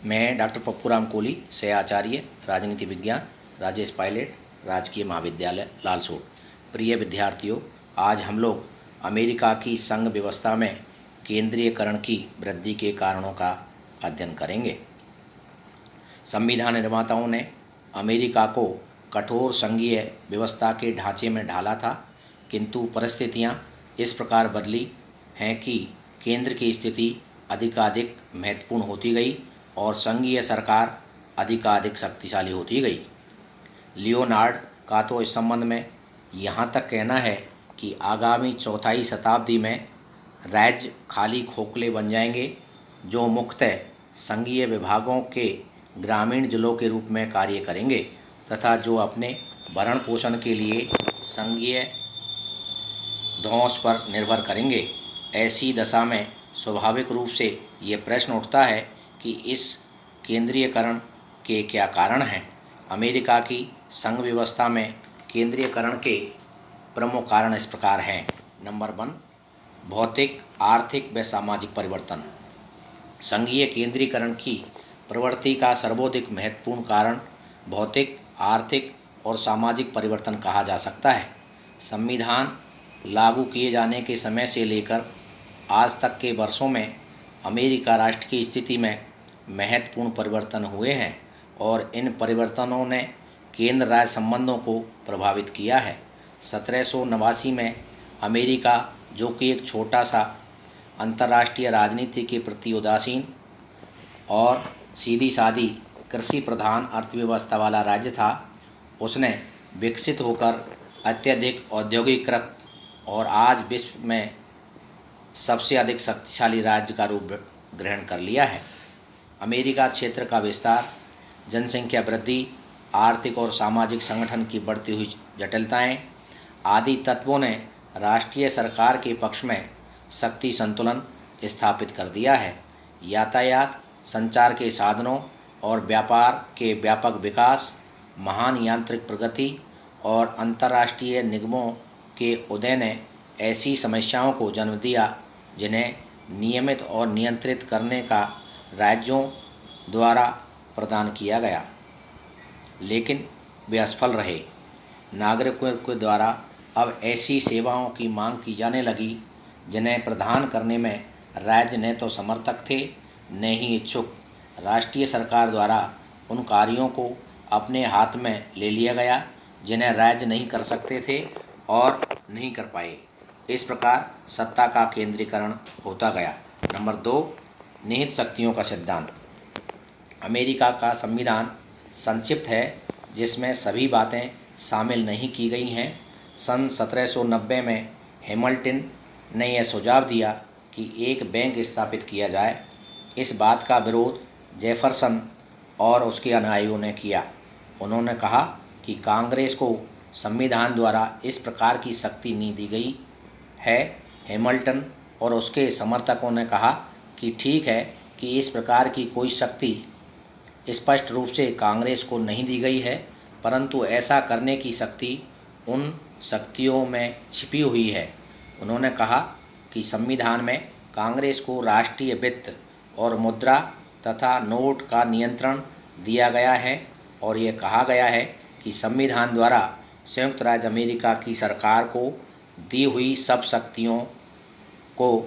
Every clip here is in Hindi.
मैं डॉक्टर पप्पूराम कोहली, सह आचार्य राजनीति विज्ञान, राजेश पायलट, राजकीय महाविद्यालय लालसोट। प्रिय विद्यार्थियों, आज हम लोग अमेरिका की संघ व्यवस्था में केंद्रीयकरण की वृद्धि के कारणों का अध्ययन करेंगे। संविधान निर्माताओं ने अमेरिका को कठोर संघीय व्यवस्था के ढांचे में ढाला था, किंतु परिस्थितियां इस प्रकार बदली हैं कि केंद्र की स्थिति अधिकाधिक महत्वपूर्ण होती गई और संघीय सरकार अधिकाधिक शक्तिशाली होती गई। लियोनार्ड का तो इस संबंध में यहाँ तक कहना है कि आगामी चौथाई शताब्दी में राज्य खाली खोखले बन जाएंगे, जो मुख्यतः संघीय विभागों के ग्रामीण जिलों के रूप में कार्य करेंगे तथा जो अपने भरण पोषण के लिए संघीय धौंस पर निर्भर करेंगे। ऐसी दशा में स्वाभाविक रूप से ये प्रश्न उठता है कि इस केंद्रीयकरण के क्या कारण हैं। अमेरिका की संघ व्यवस्था में केंद्रीयकरण के प्रमुख कारण इस प्रकार हैं। नंबर 1, भौतिक, आर्थिक व सामाजिक परिवर्तन। संघीय केंद्रीकरण की प्रवृत्ति का सर्वाधिक महत्वपूर्ण कारण भौतिक, आर्थिक और सामाजिक परिवर्तन कहा जा सकता है। संविधान लागू किए जाने के समय से लेकर आज तक के वर्षों में अमेरिका राष्ट्र की स्थिति में महत्वपूर्ण परिवर्तन हुए हैं और इन परिवर्तनों ने केंद्र राज्य संबंधों को प्रभावित किया है। 1789 में अमेरिका, जो कि एक छोटा सा अंतर्राष्ट्रीय राजनीति के प्रति उदासीन और सीधी सादी कृषि प्रधान अर्थव्यवस्था वाला राज्य था, उसने विकसित होकर अत्यधिक औद्योगिकृत और आज विश्व में सबसे अधिक शक्तिशाली राज्य का रूप ग्रहण कर लिया है। अमेरिका क्षेत्र का विस्तार, जनसंख्या वृद्धि, आर्थिक और सामाजिक संगठन की बढ़ती हुई जटिलताएं आदि तत्वों ने राष्ट्रीय सरकार के पक्ष में शक्ति संतुलन स्थापित कर दिया है। यातायात, संचार के साधनों और व्यापार के व्यापक विकास, महान यांत्रिक प्रगति और अंतर्राष्ट्रीय निगमों के उदय ने ऐसी समस्याओं को जन्म दिया जिन्हें नियमित और नियंत्रित करने का राज्यों द्वारा प्रदान किया गया, लेकिन वे असफल रहे। नागरिकों के द्वारा अब ऐसी सेवाओं की मांग की जाने लगी जिन्हें प्रदान करने में राज्य न तो समर्थक थे न ही इच्छुक। राष्ट्रीय सरकार द्वारा उन कार्यों को अपने हाथ में ले लिया गया जिन्हें राज्य नहीं कर सकते थे और नहीं कर पाए। इस प्रकार सत्ता का केंद्रीकरण होता गया। नंबर 2, निहित शक्तियों का सिद्धांत। अमेरिका का संविधान संक्षिप्त है, जिसमें सभी बातें शामिल नहीं की गई हैं। सन 1790 में हैमिल्टन ने यह सुझाव दिया कि एक बैंक स्थापित किया जाए। इस बात का विरोध जेफरसन और उसके अनुयायियों ने किया। उन्होंने कहा कि कांग्रेस को संविधान द्वारा इस प्रकार की शक्ति नहीं दी गई है। हैमिल्टन और उसके समर्थकों ने कहा कि ठीक है कि इस प्रकार की कोई शक्ति स्पष्ट रूप से कांग्रेस को नहीं दी गई है, परंतु ऐसा करने की शक्ति उन शक्तियों में छिपी हुई है। उन्होंने कहा कि संविधान में कांग्रेस को राष्ट्रीय वित्त और मुद्रा तथा नोट का नियंत्रण दिया गया है और ये कहा गया है कि संविधान द्वारा संयुक्त राज्य अमेरिका की सरकार को दी हुई सब शक्तियों को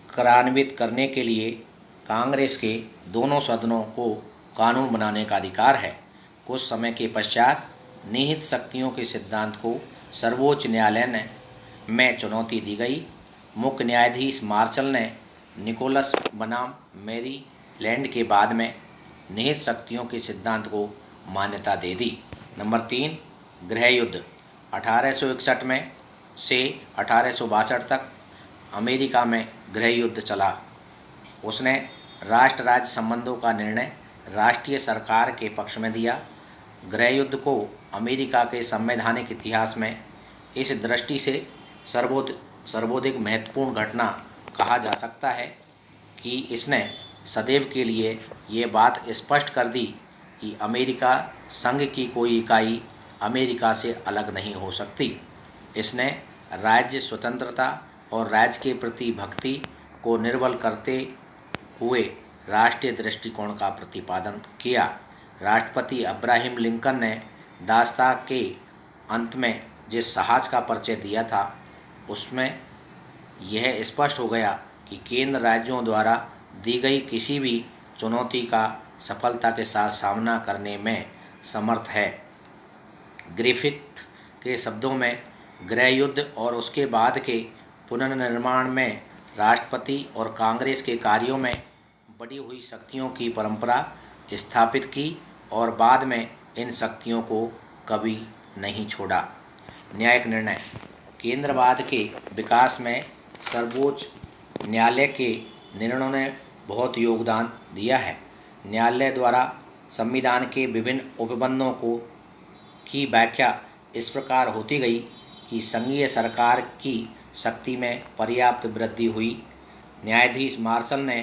क्रियान्वित करने के लिए कांग्रेस के दोनों सदनों को कानून बनाने का अधिकार है। कुछ समय के पश्चात निहित शक्तियों के सिद्धांत को सर्वोच्च न्यायालय में चुनौती दी गई। मुख्य न्यायाधीश मार्शल ने निकोलस बनाम मैरी लैंड के बाद में निहित शक्तियों के सिद्धांत को मान्यता दे दी। नंबर 3, गृह युद्ध। 1861 में से 1862 तक अमेरिका में गृह युद्ध चला। उसने राष्ट्र राज्य संबंधों का निर्णय राष्ट्रीय सरकार के पक्ष में दिया। गृह युद्ध को अमेरिका के संवैधानिक इतिहास में इस दृष्टि से सर्वाधिक महत्वपूर्ण घटना कहा जा सकता है कि इसने सदैव के लिए ये बात स्पष्ट कर दी कि अमेरिका संघ की कोई इकाई अमेरिका से अलग नहीं हो सकती। इसने राज्य स्वतंत्रता और राज्य के प्रति भक्ति को निर्बल करते हुए राष्ट्रीय दृष्टिकोण का प्रतिपादन किया। राष्ट्रपति अब्राहम लिंकन ने दास्ता के अंत में जिस जहाज का परिचय दिया था उसमें यह स्पष्ट हो गया कि केंद्र राज्यों द्वारा दी गई किसी भी चुनौती का सफलता के साथ सामना करने में समर्थ है। ग्रिफिथ के शब्दों में गृह युद्ध और उसके बाद के पुनर्निर्माण में राष्ट्रपति और कांग्रेस के कार्यों में बढ़ी हुई शक्तियों की परंपरा स्थापित की और बाद में इन शक्तियों को कभी नहीं छोड़ा। न्यायिक निर्णय। केंद्रवाद के विकास में सर्वोच्च न्यायालय के निर्णयों ने बहुत योगदान दिया है। न्यायालय द्वारा संविधान के विभिन्न उपबंधों की व्याख्या इस प्रकार होती गई कि संघीय सरकार की शक्ति में पर्याप्त वृद्धि हुई। न्यायाधीश मार्शल ने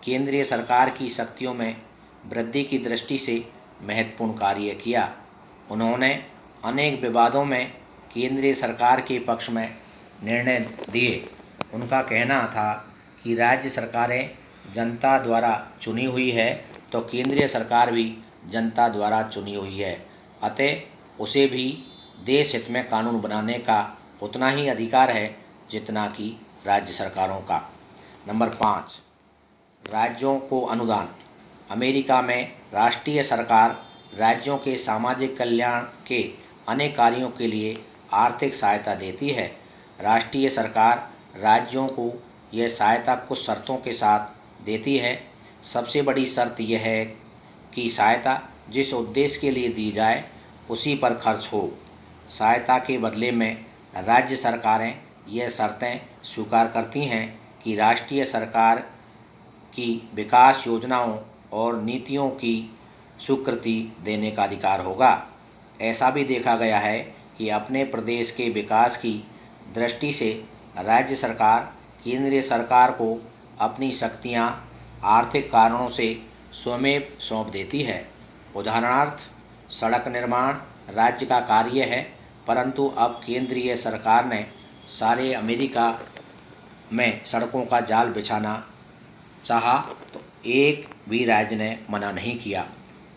केंद्रीय सरकार की शक्तियों में वृद्धि की दृष्टि से महत्वपूर्ण कार्य किया। उन्होंने अनेक विवादों में केंद्रीय सरकार के पक्ष में निर्णय दिए। उनका कहना था कि राज्य सरकारें जनता द्वारा चुनी हुई है तो केंद्रीय सरकार भी जनता द्वारा चुनी हुई है, अतः उसे भी देश हित में कानून बनाने का उतना ही अधिकार है जितना कि राज्य सरकारों का। नंबर 5, राज्यों को अनुदान। अमेरिका में राष्ट्रीय सरकार राज्यों के सामाजिक कल्याण के अनेक कार्यों के लिए आर्थिक सहायता देती है। राष्ट्रीय सरकार राज्यों को यह सहायता कुछ शर्तों के साथ देती है। सबसे बड़ी शर्त यह है कि सहायता जिस उद्देश्य के लिए दी जाए उसी पर खर्च हो। सहायता के बदले में राज्य सरकारें यह शर्तें स्वीकार करती हैं कि राष्ट्रीय सरकार की विकास योजनाओं और नीतियों की स्वीकृति देने का अधिकार होगा। ऐसा भी देखा गया है कि अपने प्रदेश के विकास की दृष्टि से राज्य सरकार केंद्रीय सरकार को अपनी शक्तियां आर्थिक कारणों से स्वयं सौंप देती है। उदाहरणार्थ, सड़क निर्माण राज्य का कार्य है, परंतु अब केंद्रीय सरकार ने सारे अमेरिका में सड़कों का जाल बिछाना चाहा तो एक भी राज्य ने मना नहीं किया।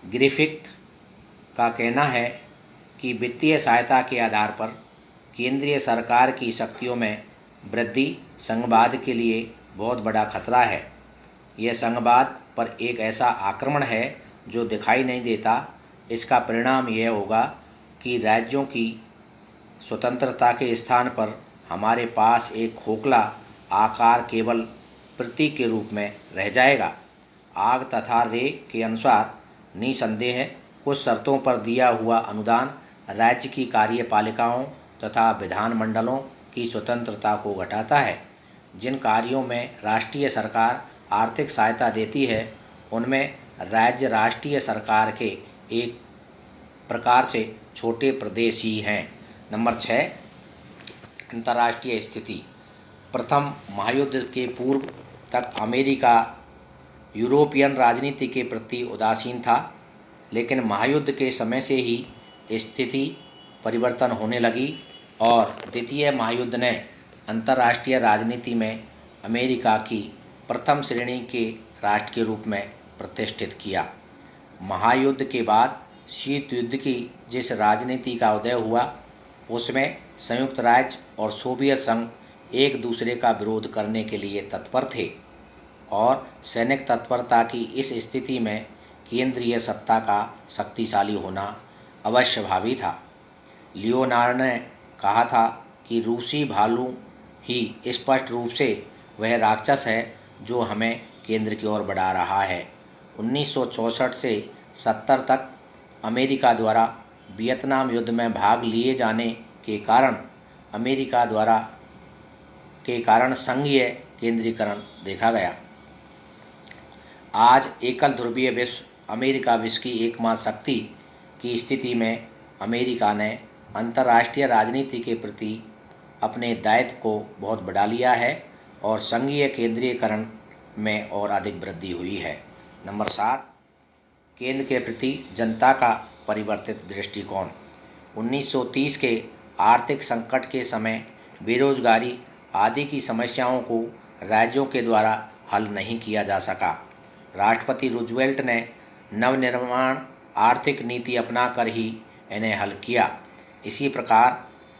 ग्रिफिथ का कहना है कि वित्तीय सहायता के आधार पर केंद्रीय सरकार की शक्तियों में वृद्धि संघवाद के लिए बहुत बड़ा खतरा है। यह संघवाद पर एक ऐसा आक्रमण है जो दिखाई नहीं देता। इसका परिणाम यह होगा कि राज्यों की स्वतंत्रता के स्थान पर हमारे पास एक खोखला आकार केवल प्रतीक के रूप में रह जाएगा। आग तथा रे के अनुसार निसंदेह कुछ शर्तों पर दिया हुआ अनुदान राज्य की कार्यपालिकाओं तथा विधानमंडलों की स्वतंत्रता को घटाता है। जिन कार्यों में राष्ट्रीय सरकार आर्थिक सहायता देती है उनमें राज्य राष्ट्रीय सरकार के एक प्रकार से छोटे प्रदेश ही हैं। नंबर 6, अंतर्राष्ट्रीय स्थिति। प्रथम महायुद्ध के पूर्व तक अमेरिका यूरोपियन राजनीति के प्रति उदासीन था, लेकिन महायुद्ध के समय से ही स्थिति परिवर्तन होने लगी और द्वितीय महायुद्ध ने अंतर्राष्ट्रीय राजनीति में अमेरिका की प्रथम श्रेणी के राष्ट्र के रूप में प्रतिष्ठित किया। महायुद्ध के बाद शीत युद्ध की जिस राजनीति का उदय हुआ उसमें संयुक्त राज्य और सोवियत संघ एक दूसरे का विरोध करने के लिए तत्पर थे और सैनिक तत्परता की इस स्थिति में केंद्रीय सत्ता का शक्तिशाली होना अवश्यभावी था। लियोनार्ड ने कहा था कि रूसी भालू ही स्पष्ट रूप से वह राक्षस है जो हमें केंद्र की ओर बढ़ा रहा है। 1964 से 70 तक अमेरिका द्वारा वियतनाम युद्ध में भाग लिए जाने के कारण संघीय केंद्रीकरण देखा गया। आज एकल ध्रुवीय विश्व अमेरिका विश्व की एकमात्र शक्ति की स्थिति में अमेरिका ने अंतर्राष्ट्रीय राजनीति के प्रति अपने दायित्व को बहुत बढ़ा लिया है और संघीय केंद्रीकरण में और अधिक वृद्धि हुई है। नंबर 7, केंद्र के प्रति जनता का परिवर्तित दृष्टिकोण। 1930 के आर्थिक संकट के समय बेरोजगारी आदि की समस्याओं को राज्यों के द्वारा हल नहीं किया जा सका। राष्ट्रपति रूजवेल्ट ने नवनिर्माण आर्थिक नीति अपनाकर ही इन्हें हल किया। इसी प्रकार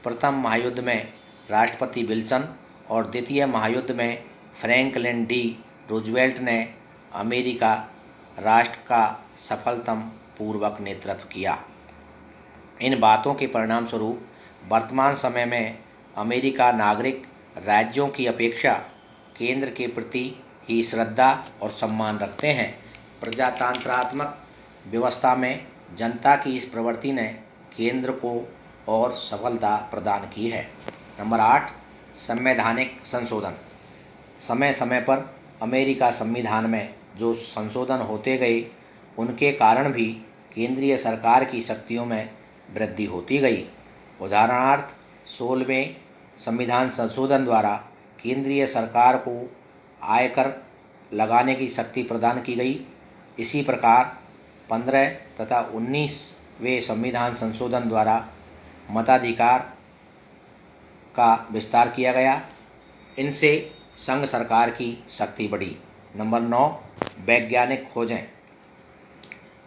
प्रथम महायुद्ध में राष्ट्रपति विल्सन और द्वितीय महायुद्ध में फ्रैंकलिन डी रूजवेल्ट ने अमेरिका राष्ट्र का सफलतम पूर्वक नेतृत्व किया। इन बातों के परिणाम स्वरूप वर्तमान समय में अमेरिका नागरिक राज्यों की अपेक्षा केंद्र के प्रति ही श्रद्धा और सम्मान रखते हैं। प्रजातंत्रात्मक व्यवस्था में जनता की इस प्रवृत्ति ने केंद्र को और सफलता प्रदान की है। नंबर 8, संवैधानिक संशोधन। समय समय पर अमेरिका संविधान में जो संशोधन होते गए उनके कारण भी केंद्रीय सरकार की शक्तियों में वृद्धि होती गई। उदाहरणार्थ 16वें संविधान संशोधन द्वारा केंद्रीय सरकार को आयकर लगाने की शक्ति प्रदान की गई। इसी प्रकार 15 तथा 19वें संविधान संशोधन द्वारा मताधिकार का विस्तार किया गया। इनसे संघ सरकार की शक्ति बढ़ी। नंबर 9, वैज्ञानिक खोजें।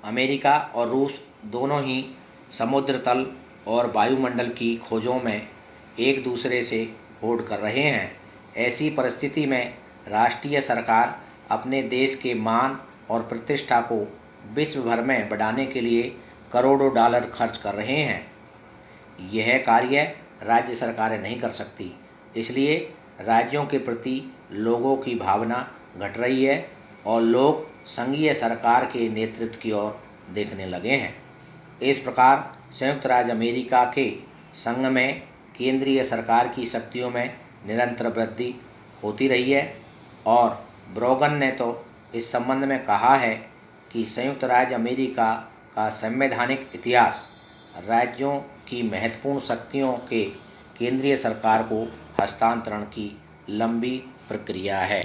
अमेरिका और रूस दोनों ही समुद्र तल और वायुमंडल की खोजों में एक दूसरे से होड़ कर रहे हैं। ऐसी परिस्थिति में राष्ट्रीय सरकार अपने देश के मान और प्रतिष्ठा को विश्व भर में बढ़ाने के लिए करोड़ों डॉलर खर्च कर रहे हैं। यह कार्य राज्य सरकारें नहीं कर सकती, इसलिए राज्यों के प्रति लोगों की भावना घट रही है और लोग संघीय सरकार के नेतृत्व की ओर देखने लगे हैं। इस प्रकार संयुक्त राज्य अमेरिका के संघ में केंद्रीय सरकार की शक्तियों में निरंतर वृद्धि होती रही है और ब्रोगन ने तो इस संबंध में कहा है कि संयुक्त राज्य अमेरिका का संवैधानिक इतिहास राज्यों की महत्वपूर्ण शक्तियों के केंद्रीय सरकार को हस्तांतरण की लंबी प्रक्रिया है।